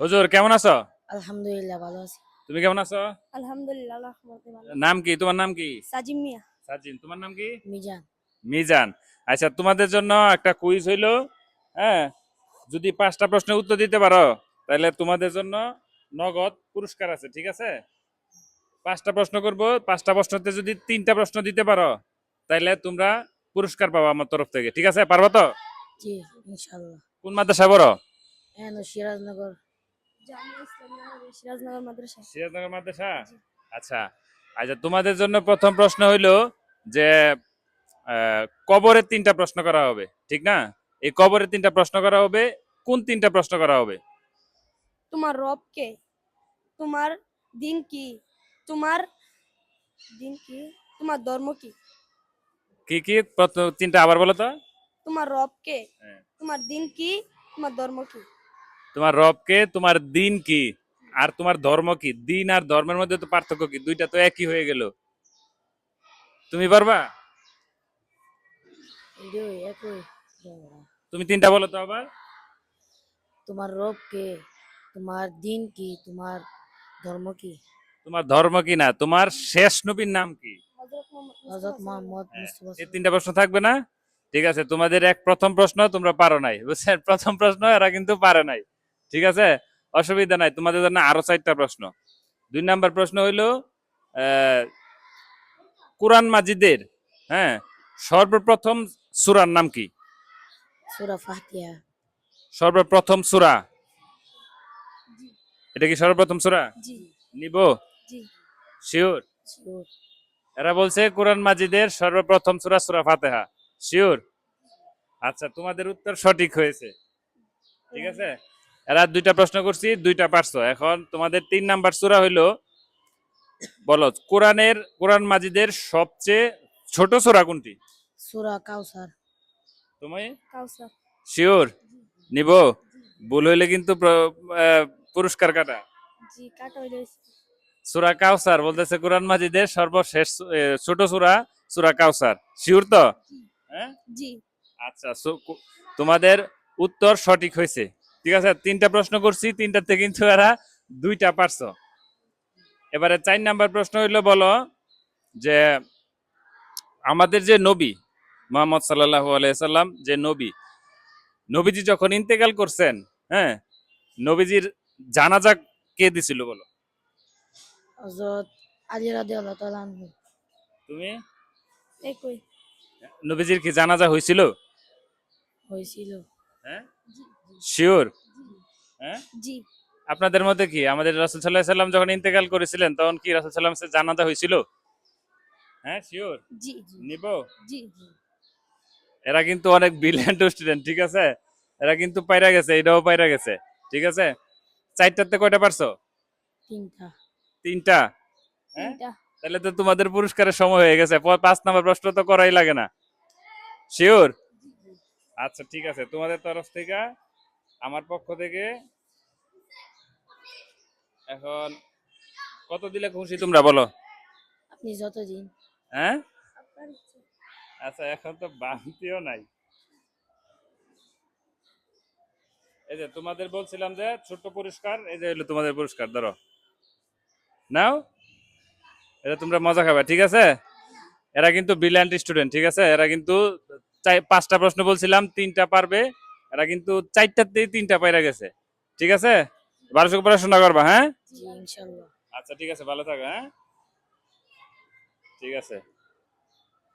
হুজুর কেমন আছো? আলহামদুলিল্লাহ ভালো আছি। তুমি কেমন আছো? আলহামদুলিল্লাহ আল্লাহর রহমতে ভালো। নাম কি? তোমার নাম কি? সাজিম মিয়া। সাজিন। তোমার নাম কি? মিজান। মিজান। আচ্ছা, তোমাদের জন্য একটা কুইজ হইলো। হ্যাঁ, যদি 5টা প্রশ্নের উত্তর দিতে পারো তাহলে তোমাদের জন্য নগদ পুরস্কার আছে, ঠিক আছে? 5টা প্রশ্ন করব, 5টা প্রশ্নতে যদি 3টা প্রশ্ন দিতে পারো তাহলে তোমরা পুরস্কার পাবো আমার তরফ থেকে, ঠিক আছে? পারবো তো? জি, ইনশাআল্লাহ। কোন মাদ্রাসায় পড়ো? সিরাজনগর। জামিয়া ইসলামিয়া সিরাজনগর মাদ্রাসা। সিরাজনগর মাদ্রাসা। জি। আচ্ছা। আচ্ছা, তোমাদের জন্য প্রথম প্রশ্ন হইলো যে কবরের 3টা প্রশ্ন করা হবে, ঠিক না? এই কবরের 3টা প্রশ্ন করা হবে। কোন 3টা প্রশ্ন করা হবে? তোমার রব কে? তোমার দিন কি? তোমার দিন কি? তোমার ধর্ম কি? কি কি? প্রথম 3টা আবার বলো তো। তোমার রব কে? হ্যাঁ। তোমার দিন কি? তোমার ধর্ম কি? তোমার রবকে, তোমার দিন কি, আর তোমার ধর্ম কি? দিন আর ধর্মের মধ্যে তো পার্থক্য কি? দুইটা তো একই হয়ে গেল। তুমি পারবা? এটাই একই। তুমি 3টা বলো তো আবার। তোমার রব কে? তোমার দিন কি? তোমার ধর্ম কি? তোমার ধর্ম কি না, তোমার শেষ নবীর নাম কি? হযরত মুহাম্মদ হযরত মুস্তাফা মুহাম্মদ হ্যাঁ, মুস্তাফা এই 3টা প্রশ্ন থাকবে না? ঠিক আছে, তোমাদের প্রথম প্রশ্ন তোমরা পারো নাই, বুঝছেন? প্রথম প্রশ্ন এরা কিন্তু পারে নাই, ঠিক আছে? অসুবিধা নাই, তোমাদের জন্য আরো 4টা প্রশ্ন। 2 নাম্বার প্রশ্ন হইলো আহ, কুরআন মাজিদের, হ্যাঁ, সর্বপ্রথম সূরার নাম কি? সূরা ফাতিহা। সর্বপ্রথম সূরা, এটা কি সর্বপ্রথম সূরা? জি নিব? জি শিওর? শিওর। এরা বলছে কোরআন মাজিদের সর্বপ্রথম সূরা সূরা ফাতিহা। শিওর? আচ্ছা, তোমাদের উত্তর সঠিক হয়েছে, ঠিক আছে? এরা 2টা প্রশ্ন করছি, 2টা পারছো। এখন তোমাদের 3 নাম্বার সূরা হইলো, বলো কোরআন মাজিদের সবচেয়ে ছোট সূরা কোনটি? সূরা কাউসার। তুমি কাউসার। শিওর? নিব? ভুল হইলে কিন্তু পুরস্কার কাটা। জি কাটা হইলো। সূরা কাউসার বলতেছে কোরআন মাজিদের সর্বশেষ ছোট সূরা সূরা কাউসার। শিওর তো? হ্যাঁ। জি আচ্ছা, তোমাদের উত্তর সঠিক হয়েছে, ঠিক আছে? 3টা প্রশ্ন করছি, 3টাতে কিন্তু এরা 2টা পারছো। এবারে 4 নাম্বার প্রশ্ন হইলো, বলো যে আমাদের যে নবী মুহাম্মদ সাল্লাল্লাহু আলাইহি সাল্লাম, যে নবীজি যখন ইন্তেকাল করছেন, হ্যাঁ, নবীজির জানাজা কে দিছিল বলো? হযরত আলী রাদিয়াল্লাহু তাআলা আনহু। তুমি? একই। নবীজির কি জানাজা হয়েছিল? হয়েছিল। হ্যাঁ, শিওর? হ্যাঁ। জি আপনাদের মধ্যে কি আমাদের রাসূল সাল্লাল্লাহু আলাইহি সাল্লাম যখন ইন্তেকাল করেছিলেন তখন কি রাসূল সাল্লাল্লাহু আলাইহি সাল্লামের জানাজা হয়েছিল? হ্যাঁ, শিওর? জি নিব? জি এরা কিন্তু অনেক ব্রিলিয়ান্ট স্টুডেন্ট, ঠিক আছে? এরা কিন্তু পাইরা গেছে, এটাও পাইরা গেছে, ঠিক আছে? 4টাতে কয়টা পারছো? তিনটা। 3টা। হ্যাঁ, তিনটা। তাহলে তো তোমাদের পুরস্কারের সময় হয়ে গেছে। 5 নাম্বার প্রশ্ন তো করাই লাগে না। শিওর? আচ্ছা, ঠিক আছে, তোমাদের তরফ থেকে, আমার পক্ষ থেকে এখন কত দিলে খুশি তোমরা বলো? আপনি যত দিন। হ্যাঁ। আপনার ইচ্ছে। আচ্ছা, এখন তো বান্তিও নাই। এই যে তোমাদের বলছিলাম যে ছোট্ট পুরস্কার, এই যে হলো তোমাদের পুরস্কার, ধরো, নাও। এটা তোমরা মজা খাবে, ঠিক আছে? এরা কিন্তু ব্রিলিয়ান্ট স্টুডেন্ট, ঠিক আছে? এরা কিন্তু 5টা প্রশ্ন বলছিলাম, 3টা পারবে। এরা কিন্তু 4টাতেই 3টা পাইরা গেছে, ঠিক আছে? ভালো করে পড়াশোনা করবা, হ্যাঁ? জি ইনশাআল্লাহ। আচ্ছা, ঠিক আছে, ভালো থাকো, হ্যাঁ? ঠিক আছে।